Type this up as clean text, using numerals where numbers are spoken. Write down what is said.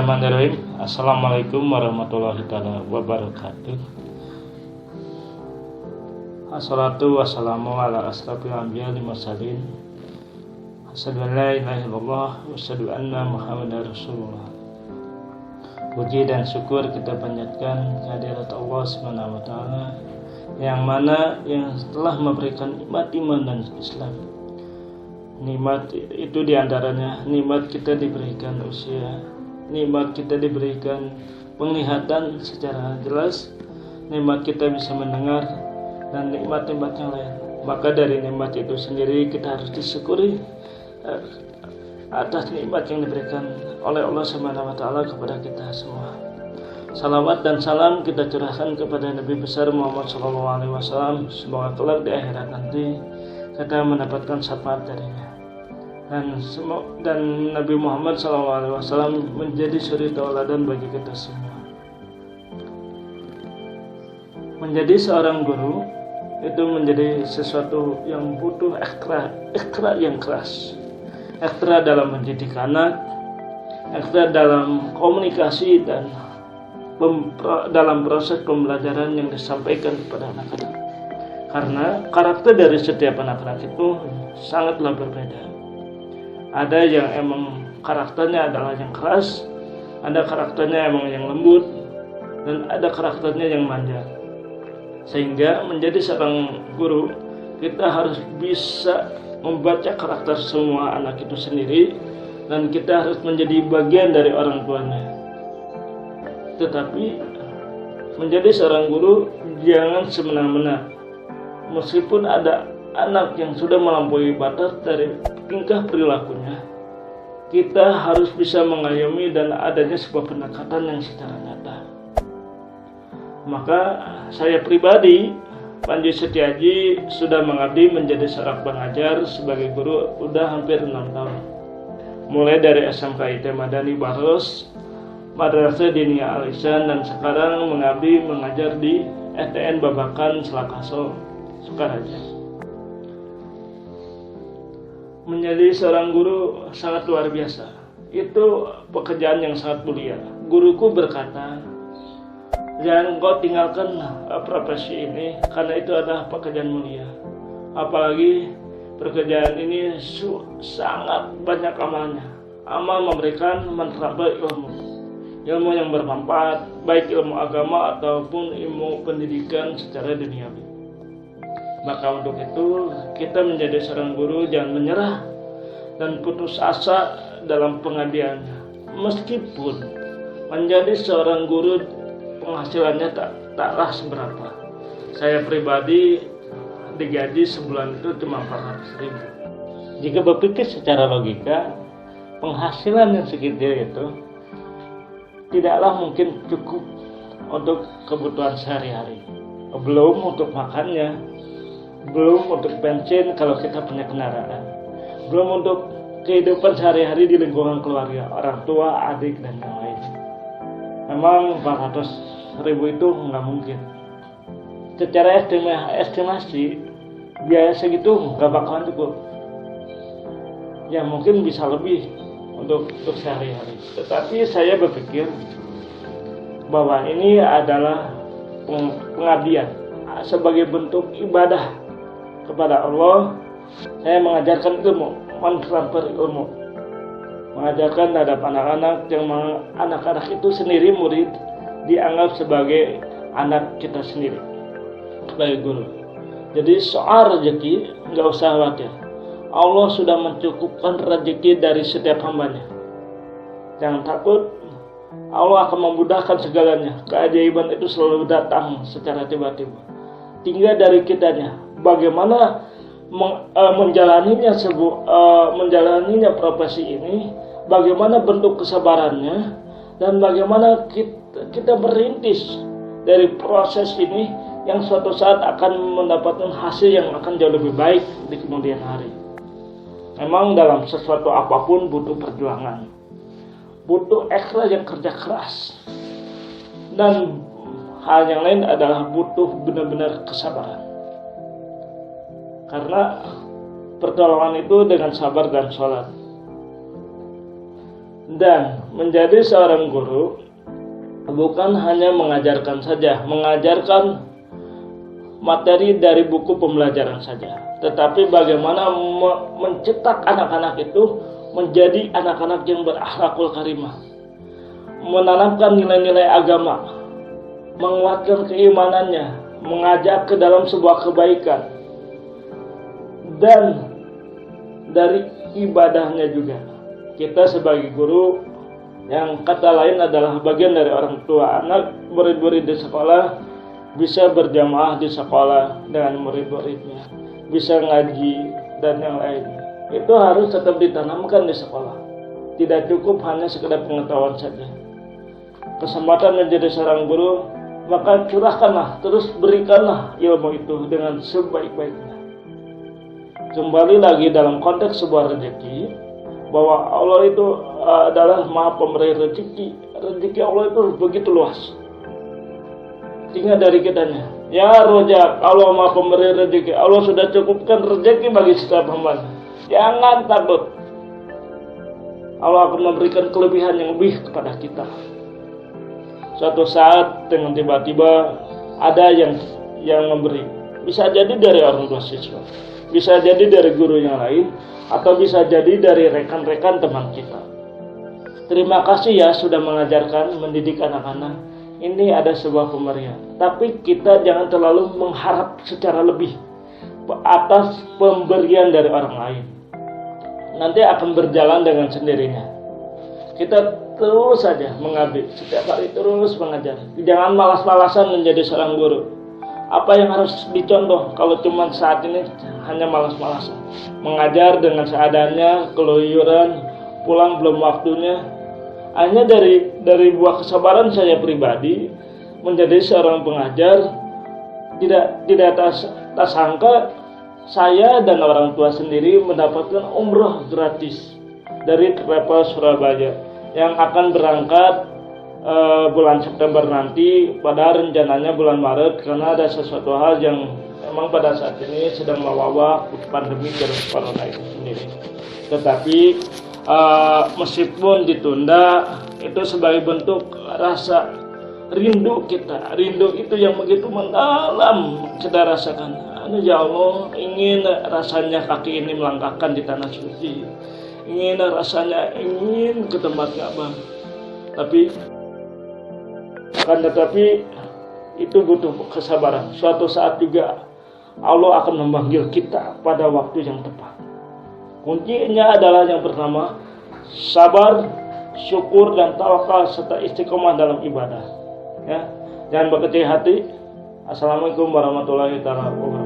Bismillahirrahmanirrahim. Assalamualaikum warahmatullahi wabarakatuh. Assalatu wassalamu ala asrafil anbiya wal mursalin. Asyhadu an la ilaha illallah wa asyhadu anna Muhammadar Rasulullah. Puji dan syukur kita panjatkan kehadirat Allah Subhanahu wa taala yang telah memberikan nikmat iman dan Islam. Nikmat itu diantaranya nikmat kita diberikan usia, nikmat kita diberikan penglihatan secara jelas, nikmat kita bisa mendengar, dan nikmat-nikmat yang lain. Maka dari nikmat itu sendiri kita harus disyukuri atas nikmat yang diberikan oleh Allah Subhanahu wa taala kepada kita semua. Salawat dan salam kita curahkan kepada Nabi besar Muhammad SAW. Semoga kelak di akhirat nanti kita mendapatkan syafaat darinya. Dan Nabi Muhammad SAW menjadi suri tauladan bagi kita semua. Menjadi seorang guru itu menjadi sesuatu yang butuh ikhtiar yang keras. Ikhtiar dalam mendidik anak, ikhtiar dalam komunikasi dan dalam proses pembelajaran yang disampaikan kepada anak-anak. Karena karakter dari setiap anak-anak itu sangatlah berbeda. Ada yang emang karakternya adalah yang keras, ada karakternya emang yang lembut, dan ada karakternya yang manja. Sehingga menjadi seorang guru, kita harus bisa membaca karakter semua anak itu sendiri, dan kita harus menjadi bagian dari orang tuanya. Tetapi menjadi seorang guru jangan semena-mena. Meskipun ada anak yang sudah melampaui batas dari tingkah perilakunya, kita harus bisa mengayomi dan adanya sebuah pendekatan yang secara nyata. Maka saya pribadi, Panji Setiaji, sudah mengabdi menjadi seorang pengajar sebagai guru udah hampir 6 tahun. Mulai dari SMK IT Madani Baros, Madrasah Diniyah Al-Ihsan, dan sekarang mengabdi mengajar di STN Babakan Selakaso, Sukaraja. Menjadi seorang guru sangat luar biasa. Itu pekerjaan yang sangat mulia. Guruku berkata, jangan kau tinggalkan profesi ini karena itu adalah pekerjaan mulia. Apalagi pekerjaan ini sangat banyak amalnya. Amal memberikan manfaat ilmu yang bermanfaat, baik ilmu agama ataupun ilmu pendidikan secara duniawi. Maka untuk itu kita menjadi seorang guru jangan menyerah dan putus asa dalam pengabdiannya. Meskipun menjadi seorang guru penghasilannya taklah seberapa. Saya pribadi digaji sebulan itu cuma 400.000. Jika berpikir secara logika, penghasilan yang segitu itu tidaklah mungkin cukup untuk kebutuhan sehari-hari. Belum untuk makannya, belum untuk bensin kalau kita punya kendaraan, belum untuk kehidupan sehari-hari di lingkungan keluarga, orang tua, adik, dan yang lain. Memang 400.000 itu nggak mungkin. Secara estimasi biaya segitu nggak bakalan cukup. Ya mungkin bisa lebih untuk sehari-hari. Tetapi saya berpikir bahwa ini adalah pengabdian sebagai bentuk ibadah kepada Allah. Saya mengajarkan ilmu, mentransfer ilmu, mengajarkan terhadap anak-anak yang anak-anak itu sendiri murid dianggap sebagai anak kita sendiri sebagai guru. Jadi soal rezeki nggak usah khawatir. Allah sudah mencukupkan rezeki dari setiap hambanya. Jangan takut, Allah akan memudahkan segalanya. Keajaiban itu selalu datang secara tiba-tiba. Tinggal dari kitanya bagaimana menjalaninya profesi ini, bagaimana bentuk kesabarannya, dan bagaimana kita merintis dari proses ini yang suatu saat akan mendapatkan hasil yang akan jauh lebih baik di kemudian hari. Memang dalam sesuatu apapun butuh perjuangan, butuh ikhlas yang kerja keras, dan hal yang lain adalah butuh benar-benar kesabaran. Karena pertolongan itu dengan sabar dan sholat. Dan menjadi seorang guru bukan hanya mengajarkan saja, mengajarkan materi dari buku pembelajaran saja, tetapi bagaimana mencetak anak-anak itu menjadi anak-anak yang berakhlakul karimah, menanamkan nilai-nilai agama, menguatkan keimanannya, mengajak ke dalam sebuah kebaikan, dan dari ibadahnya juga. Kita sebagai guru, yang kata lain adalah bagian dari orang tua, anak murid-murid di sekolah bisa berjamaah di sekolah dengan murid-muridnya, bisa ngaji dan yang lainnya. Itu harus tetap ditanamkan di sekolah. Tidak cukup hanya sekedar pengetahuan saja. Kesempatan menjadi seorang guru, maka curahkanlah, terus berikanlah ilmu itu dengan sebaik-baiknya. Kembali lagi dalam konteks sebuah rezeki, bahwa Allah itu adalah Maha Pemberi rezeki. Rezeki Allah itu begitu luas. Tinggal dari kitanya. Ya Rojak, Allah Maha Pemberi rezeki. Allah sudah cukupkan rezeki bagi setiap hamba. Jangan takut. Allah akan memberikan kelebihan yang lebih kepada kita. Suatu saat dengan tiba-tiba ada yang memberi. Bisa jadi dari orang tua siswa, bisa jadi dari guru yang lain, atau bisa jadi dari rekan-rekan teman kita. Terima kasih ya sudah mengajarkan, mendidik anak-anak. Ini ada sebuah pemberian. Tapi kita jangan terlalu mengharap secara lebih atas pemberian dari orang lain. Nanti akan berjalan dengan sendirinya. Kita terus saja mengabdi, setiap hari terus mengajar. Jangan malas-malasan menjadi seorang guru. Apa yang harus dicontoh kalau cuma saat ini hanya malas-malasan? Mengajar dengan seadanya, keluyuran, pulang belum waktunya. Hanya dari buah kesabaran saya pribadi menjadi seorang pengajar, tidak tak sangka saya dan orang tua sendiri mendapatkan umroh gratis dari travel Surabaya yang akan berangkat bulan September nanti, pada rencananya bulan Maret, karena ada sesuatu hal yang memang pada saat ini sedang mewabah pandemi virus corona itu sendiri. Tetapi meskipun ditunda, itu sebagai bentuk rasa rindu kita. Rindu itu yang begitu mendalam kita rasakan. Ya Allah, ingin rasanya kaki ini melangkahkan di tanah suci, ingin rasanya ingin ke tempat Ka'bah. Tetapi itu butuh kesabaran. Suatu saat juga Allah akan memanggil kita pada waktu yang tepat. Kuncinya adalah yang pertama, sabar, syukur dan tawakal serta istiqomah dalam ibadah. Ya, jangan berkecil hati. Assalamualaikum warahmatullahi wabarakatuh.